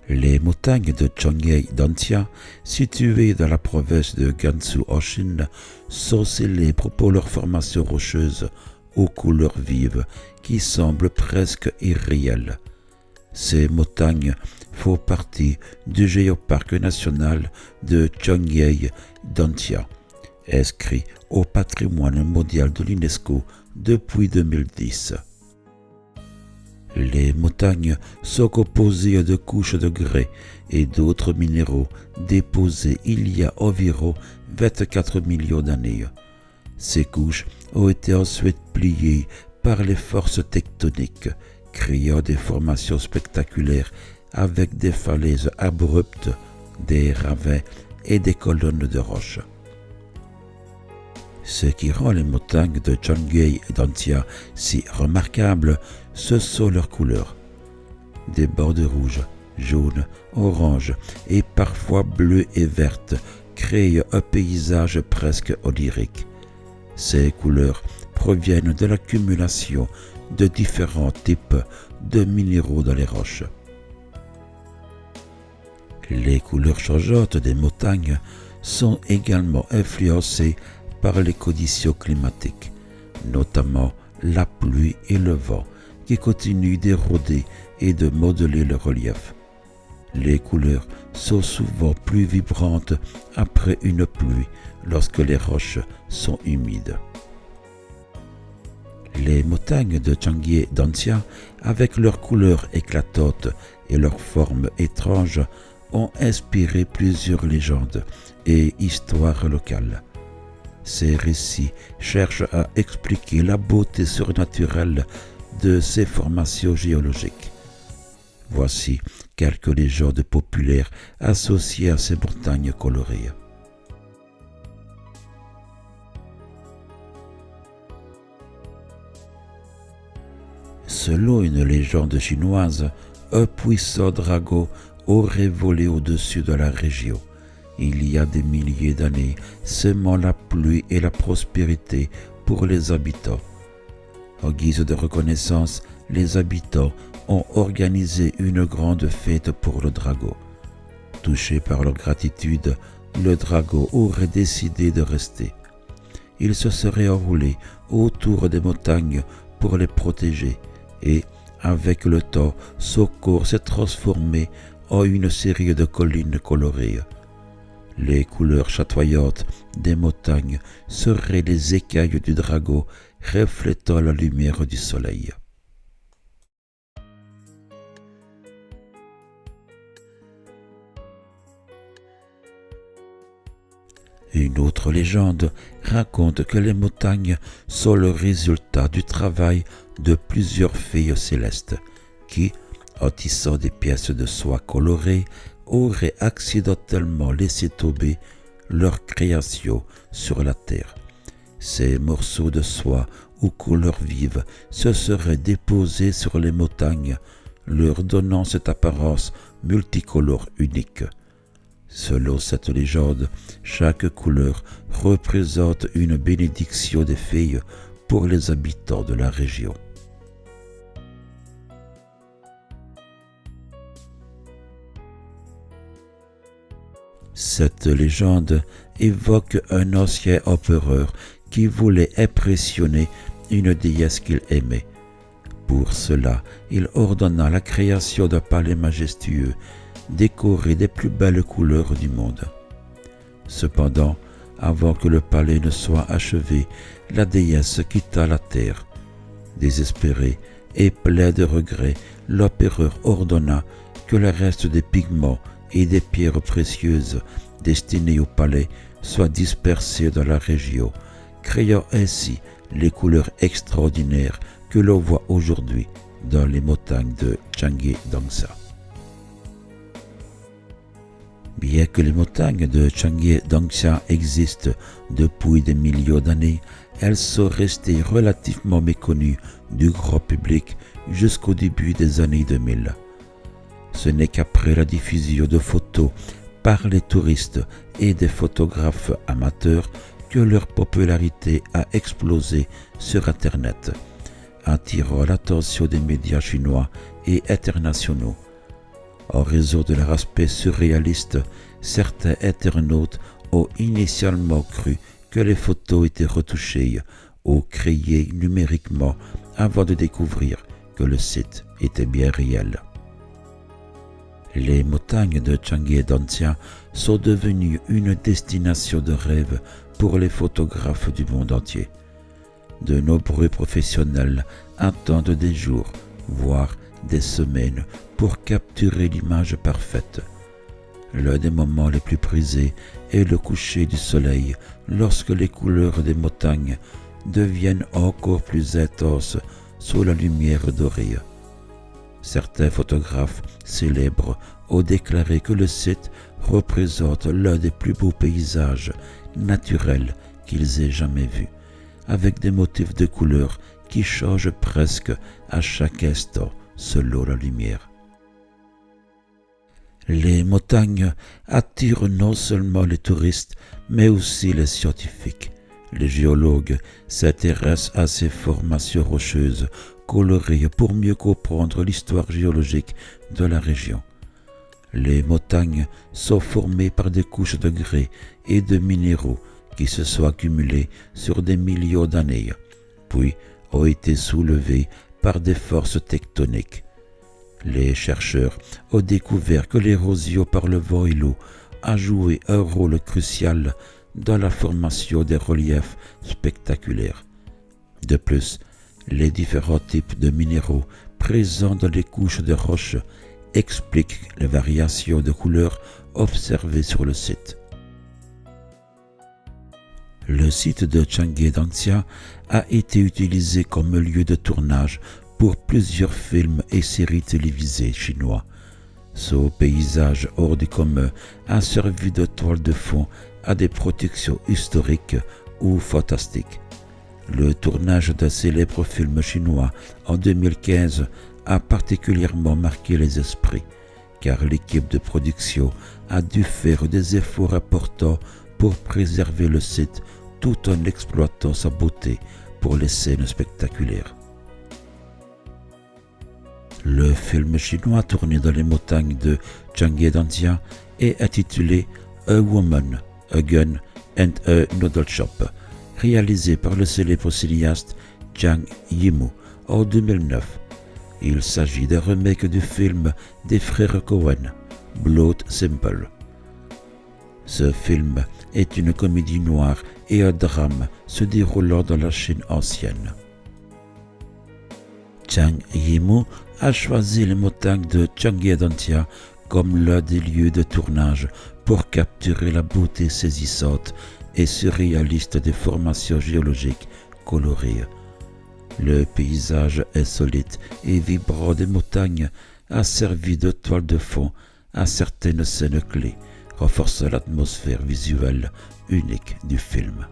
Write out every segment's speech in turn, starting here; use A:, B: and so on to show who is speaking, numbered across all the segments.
A: Les montagnes de Chongyei Danxia, situées dans la province de Gansu en Chine, sont célèbres pour leur formation rocheuse aux couleurs vives qui semblent presque irréelles. Ces montagnes font partie du géoparc national de Chongyei Danxia, inscrit au patrimoine mondial de l'UNESCO depuis 2010. Les montagnes sont composées de couches de grès et d'autres minéraux déposés il y a environ 24 millions d'années. Ces couches ont été ensuite pliées par les forces tectoniques, créant des formations spectaculaires avec des falaises abruptes, des ravins et des colonnes de roches. Ce qui rend les montagnes de Chongyei Danxia si remarquables, ce sont leurs couleurs. Des bordes rouges, jaunes, oranges et parfois bleues et vertes créent un paysage presque onirique. Ces couleurs proviennent de l'accumulation de différents types de minéraux dans les roches. Les couleurs changeantes des montagnes sont également influencées par les conditions climatiques, notamment la pluie et le vent, qui continuent d'éroder et de modeler le relief. Les couleurs sont souvent plus vibrantes après une pluie lorsque les roches sont humides. Les montagnes de Chongyei Danxia, avec leurs couleurs éclatantes et leurs formes étranges, ont inspiré plusieurs légendes et histoires locales. Ces récits cherchent à expliquer la beauté surnaturelle de ces formations géologiques. Voici quelques légendes populaires associées à ces montagnes colorées. Selon une légende chinoise, un puissant dragon aurait volé au-dessus de la région, il y a des milliers d'années, semant la pluie et la prospérité pour les habitants. En guise de reconnaissance, les habitants ont organisé une grande fête pour le dragon. Touché par leur gratitude, le dragon aurait décidé de rester. Il se serait enroulé autour des montagnes pour les protéger et, avec le temps, son corps s'est transformé en une série de collines colorées. Les couleurs chatoyantes des montagnes seraient les écailles du dragon reflétant la lumière du soleil. Une autre légende raconte que les montagnes sont le résultat du travail de plusieurs fées célestes qui, en tissant des pièces de soie colorées, auraient accidentellement laissé tomber leur création sur la terre. Ces morceaux de soie aux couleurs vives se seraient déposés sur les montagnes, leur donnant cette apparence multicolore unique. Selon cette légende, chaque couleur représente une bénédiction des fées pour les habitants de la région. Cette légende évoque un ancien empereur qui voulait impressionner une déesse qu'il aimait. Pour cela, il ordonna la création d'un palais majestueux, décoré des plus belles couleurs du monde. Cependant, avant que le palais ne soit achevé, la déesse quitta la terre. Désespéré et plein de regrets, l'empereur ordonna que le reste des pigments et des pierres précieuses destinées au palais soient dispersés dans la région, créant ainsi les couleurs extraordinaires que l'on voit aujourd'hui dans les montagnes de Chongyei Danxia. Bien que les montagnes de Chongyei Danxia existent depuis des millions d'années, elles sont restées relativement méconnues du grand public jusqu'au début des années 2000. Ce n'est qu'après la diffusion de photos par les touristes et des photographes amateurs que leur popularité a explosé sur Internet, attirant l'attention des médias chinois et internationaux. En raison de leur aspect surréaliste, certains internautes ont initialement cru que les photos étaient retouchées ou créées numériquement avant de découvrir que le site était bien réel. Les montagnes de Changye-Danxia sont devenues une destination de rêve pour les photographes du monde entier. De nombreux professionnels attendent des jours, voire des semaines, pour capturer l'image parfaite. L'un des moments les plus prisés est le coucher du soleil, lorsque les couleurs des montagnes deviennent encore plus intenses sous la lumière dorée. Certains photographes célèbres ont déclaré que le site représente l'un des plus beaux paysages naturels qu'ils aient jamais vus, avec des motifs de couleurs qui changent presque à chaque instant selon la lumière. Les montagnes attirent non seulement les touristes, mais aussi les scientifiques. Les géologues s'intéressent à ces formations rocheuses colorées pour mieux comprendre l'histoire géologique de la région. Les montagnes sont formées par des couches de grès et de minéraux qui se sont accumulés sur des millions d'années, puis ont été soulevées par des forces tectoniques. Les chercheurs ont découvert que l'érosion par le vent et l'eau a joué un rôle crucial dans la formation des reliefs spectaculaires. De plus, les différents types de minéraux présents dans les couches de roches expliquent les variations de couleurs observées sur le site. Le site de Changye-Danxia a été utilisé comme lieu de tournage pour plusieurs films et séries télévisées chinois. Ce paysage hors du commun a servi de toile de fond à des productions historiques ou fantastiques. Le tournage d'un célèbre film chinois en 2015 a particulièrement marqué les esprits, car l'équipe de production a dû faire des efforts importants pour préserver le site tout en exploitant sa beauté pour les scènes spectaculaires. Le film chinois tourné dans les montagnes de Changye-Danxia est intitulé A Woman, a Gun and a Noodle Shop, réalisé par le célèbre cinéaste Zhang Yimou en 2009. Il s'agit d'un remake du film des frères Coen, Blood Simple. Ce film est une comédie noire et un drame se déroulant dans la Chine ancienne. Zhang Yimou a choisi les montagnes de Changye-Danxia comme l'un des lieux de tournage pour capturer la beauté saisissante et surréaliste des formations géologiques colorées. Le paysage insolite et vibrant des montagnes a servi de toile de fond à certaines scènes clés, renforçant l'atmosphère visuelle unique du film.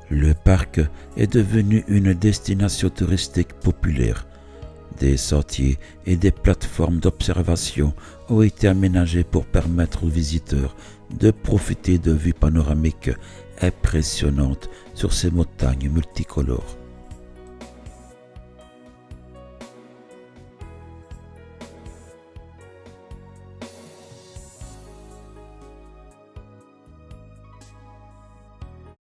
A: Le parc est devenu une destination touristique populaire. Des sentiers et des plateformes d'observation ont été aménagés pour permettre aux visiteurs de profiter de vues panoramiques impressionnantes sur ces montagnes multicolores.